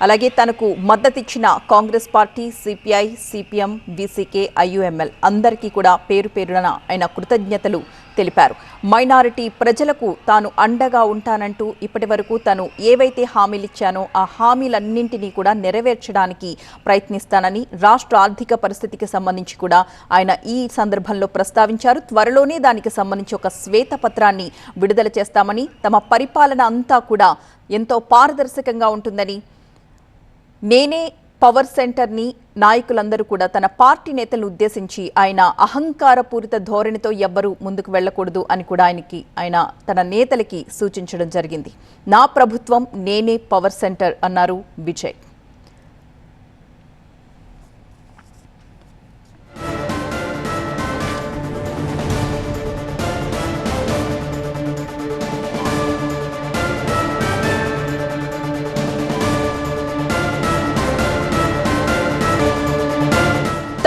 అలాగే తనకు మద్దతిచ్చిన Congress party, CPI, CPM, BCK, IUML అందరికీ కూడా పేరు పేరున ఆయన కృతజ్ఞతలు తెలిపారు. మైనారిటీ ప్రజలకు తాను అండగా ఉంటానంటూ ఇప్పటివరకు తను ఏవైతే హామీలిచ్చానో ఆ హామీలన్నింటినీ కూడా నెరవేర్చడానికి ప్రయత్నిస్తానని రాష్ట్ర ఆర్థిక పరిస్థితికి సంబంధించి కూడా ఆయన ఈ సందర్భంలో ప్రస్తావించారు. త్వరలోనే దానికి సంబంధించి ఒక శ్వేతపత్రాన్ని విడుదల చేస్తామని, తమ పరిపాలన అంతా కూడా ఎంతో పారదర్శకంగా ఉంటుందని, నేనే పవర్ సెంటర్ని నాయకులందరూ కూడా తన పార్టీ నేతలను ఉద్దేశించి ఆయన అహంకారపూరిత ధోరణితో ఎవ్వరూ ముందుకు వెళ్లకూడదు అని కూడా ఆయన తన నేతలకి సూచించడం జరిగింది. నా ప్రభుత్వం నేనే పవర్ సెంటర్ అన్నారు విజయ్.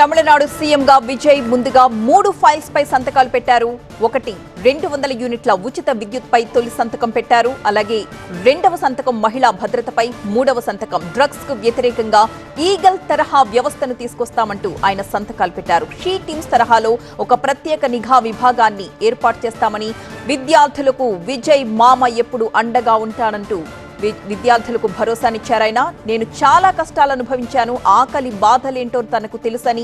తమిళనాడు సీఎంగా విజయ్ ముందుగా 3 ఫైల్స్ పై సంతకాలు పెట్టారు. 1, 200 యూనిట్ల ఉచిత విద్యుత్ పై తొలి సంతకం పెట్టారు. అలాగే 2వ సంతకం మహిళా భద్రతపై, 3వ సంతకం డ్రగ్స్ కు వ్యతిరేకంగా ఈగల్ తరహా వ్యవస్థను తీసుకొస్తామంటూ ఆయన సంతకాలు పెట్టారు. షీ టీమ్స్ తరహాలో ఒక ప్రత్యేక నిఘా విభాగాన్ని ఏర్పాటు చేస్తామని, విద్యార్థులకు విజయ్ మామ ఎప్పుడు అండగా ఉంటానంటూ విద్యార్థులకు భరోసానిచ్చారాయన. నేను చాలా కష్టాలు అనుభవించాను, ఆకలి బాధలేంటో తనకు తెలుసని,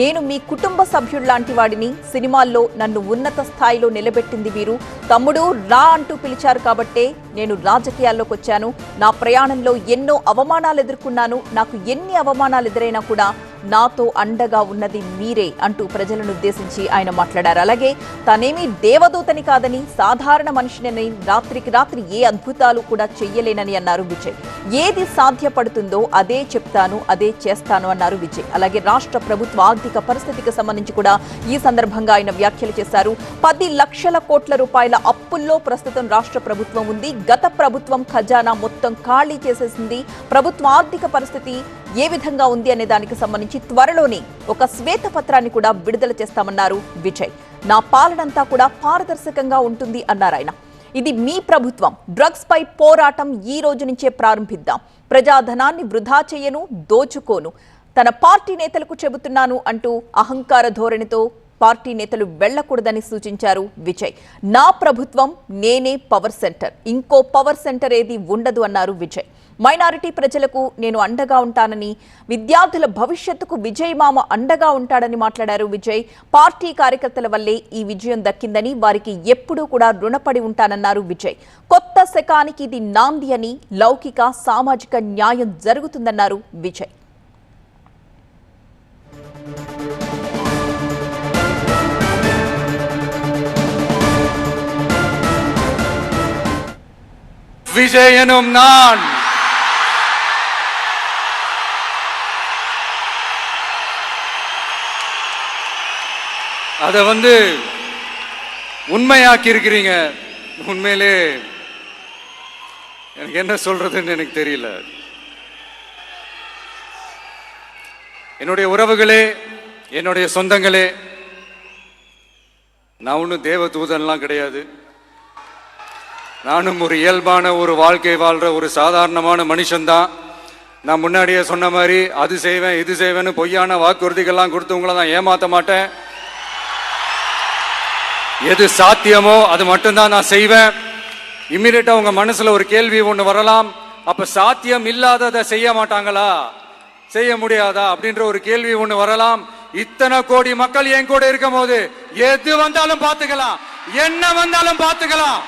నేను మీ కుటుంబ సభ్యుల్లాంటి వాడిని, సినిమాల్లో నన్ను ఉన్నత స్థాయిలో నిలబెట్టింది వీరు, తమ్ముడు రా అంటూ పిలిచారు కాబట్టే నేను రాజకీయాల్లోకి వచ్చాను, నా ప్రయాణంలో ఎన్నో అవమానాలు ఎదుర్కొన్నాను, నాకు ఎన్ని అవమానాలు ఎదురైనా కూడా నాతో అండగా ఉన్నది మీరే అంటూ ప్రజలను ఉద్దేశించి ఆయన మాట్లాడారు. అలాగే తానేమీ దేవదూతని కాదని, సాధారణ మనిషిని, రాత్రికి రాత్రి ఏ అద్భుతాలు కూడా చెయ్యలేనని అన్నారు విజయ్. ఏది సాధ్యపడుతుందో అదే చెప్తాను, అదే చేస్తాను అన్నారు విజయ్. అలాగే రాష్ట్ర ప్రభుత్వ ఆర్థిక పరిస్థితికి సంబంధించి కూడా ఈ సందర్భంగా ఆయన వ్యాఖ్యలు చేశారు. 10 లక్షల కోట్ల రూపాయల అప్పుల్లో ప్రస్తుతం రాష్ట్ర ప్రభుత్వం ఉంది. గత ప్రభుత్వం ఖజానా మొత్తం ఖాళీ చేసేసింది. ప్రభుత్వ ఆర్థిక పరిస్థితి ఏ విధంగా ఉంది అనే దానికి సంబంధించి త్వరలోనే ఒక శ్వేతపత్రాన్ని కూడా విడుదల చేస్తామన్నారు విజయ్. నా పాలనంతా కూడా పారదర్శకంగా ఉంటుంది అన్నారు ఆయన. ఇది మీ ప్రభుత్వం, డ్రగ్స్ పై పోరాటం ఈ రోజు నుంచే ప్రారంభిద్దాం, ప్రజాధనాన్ని వృధా చేయను, దోచుకోను, తన పార్టీ నేతలకు చెబుతున్నాను అంటూ అహంకార ధోరణితో పార్టీ నేతలు వెళ్లకూడదని సూచించారు విజయ్. నా ప్రభుత్వం నేనే పవర్ సెంటర్, ఇంకో పవర్ సెంటర్ ఏది ఉండదు అన్నారు విజయ్. మైనారిటీ ప్రజలకు నేను అండగా ఉంటానని, విద్యార్థుల భవిష్యత్తుకు విజయ్ మామ అండగా ఉంటాడని మాట్లాడారు విజయ్. పార్టీ కార్యకర్తల వల్లే ఈ విజయం దక్కిందని, వారికి ఎప్పుడూ కూడా రుణపడి ఉంటానన్నారు విజయ్. కొత్త శకానికి ఇది నాంది అని, లౌకిక సామాజిక న్యాయం జరుగుతుందన్నారు విజయ్. விஜயனும் நான் அதை உண்மையாக்கி இருக்கிறீங்க. உண்மையிலே எனக்கு என்ன சொல்றதுன்னு எனக்கு தெரியல. என்னுடைய உறவுகளே, என்னுடைய சொந்தங்களே, நான் ஒன்றும் தேவதூதன்லாம் கிடையாது. நானும் ஒரு இயல்பான ஒரு வாழ்க்கை வாழ்கிற ஒரு சாதாரணமான மனுஷன்தான். நான் முன்னாடியே சொன்ன மாதிரி அது செய்வேன் இது செய்வேன்னு பொய்யான வாக்குறுதிகள்லாம் கொடுத்து உங்களை நான் ஏமாற்ற மாட்டேன். எது சாத்தியமோ அது மட்டும்தான் நான் செய்வேன். இம்மிடியட்டாக உங்கள் மனசில் ஒரு கேள்வி ஒன்று வரலாம், அப்போ சாத்தியம் இல்லாததை செய்ய மாட்டாங்களா, செய்ய முடியாதா அப்படின்ற ஒரு கேள்வி ஒன்று வரலாம். இத்தனை கோடி மக்கள் என் கூட இருக்கும் போது எது வந்தாலும் பார்த்துக்கலாம், என்ன வந்தாலும் பார்த்துக்கலாம்.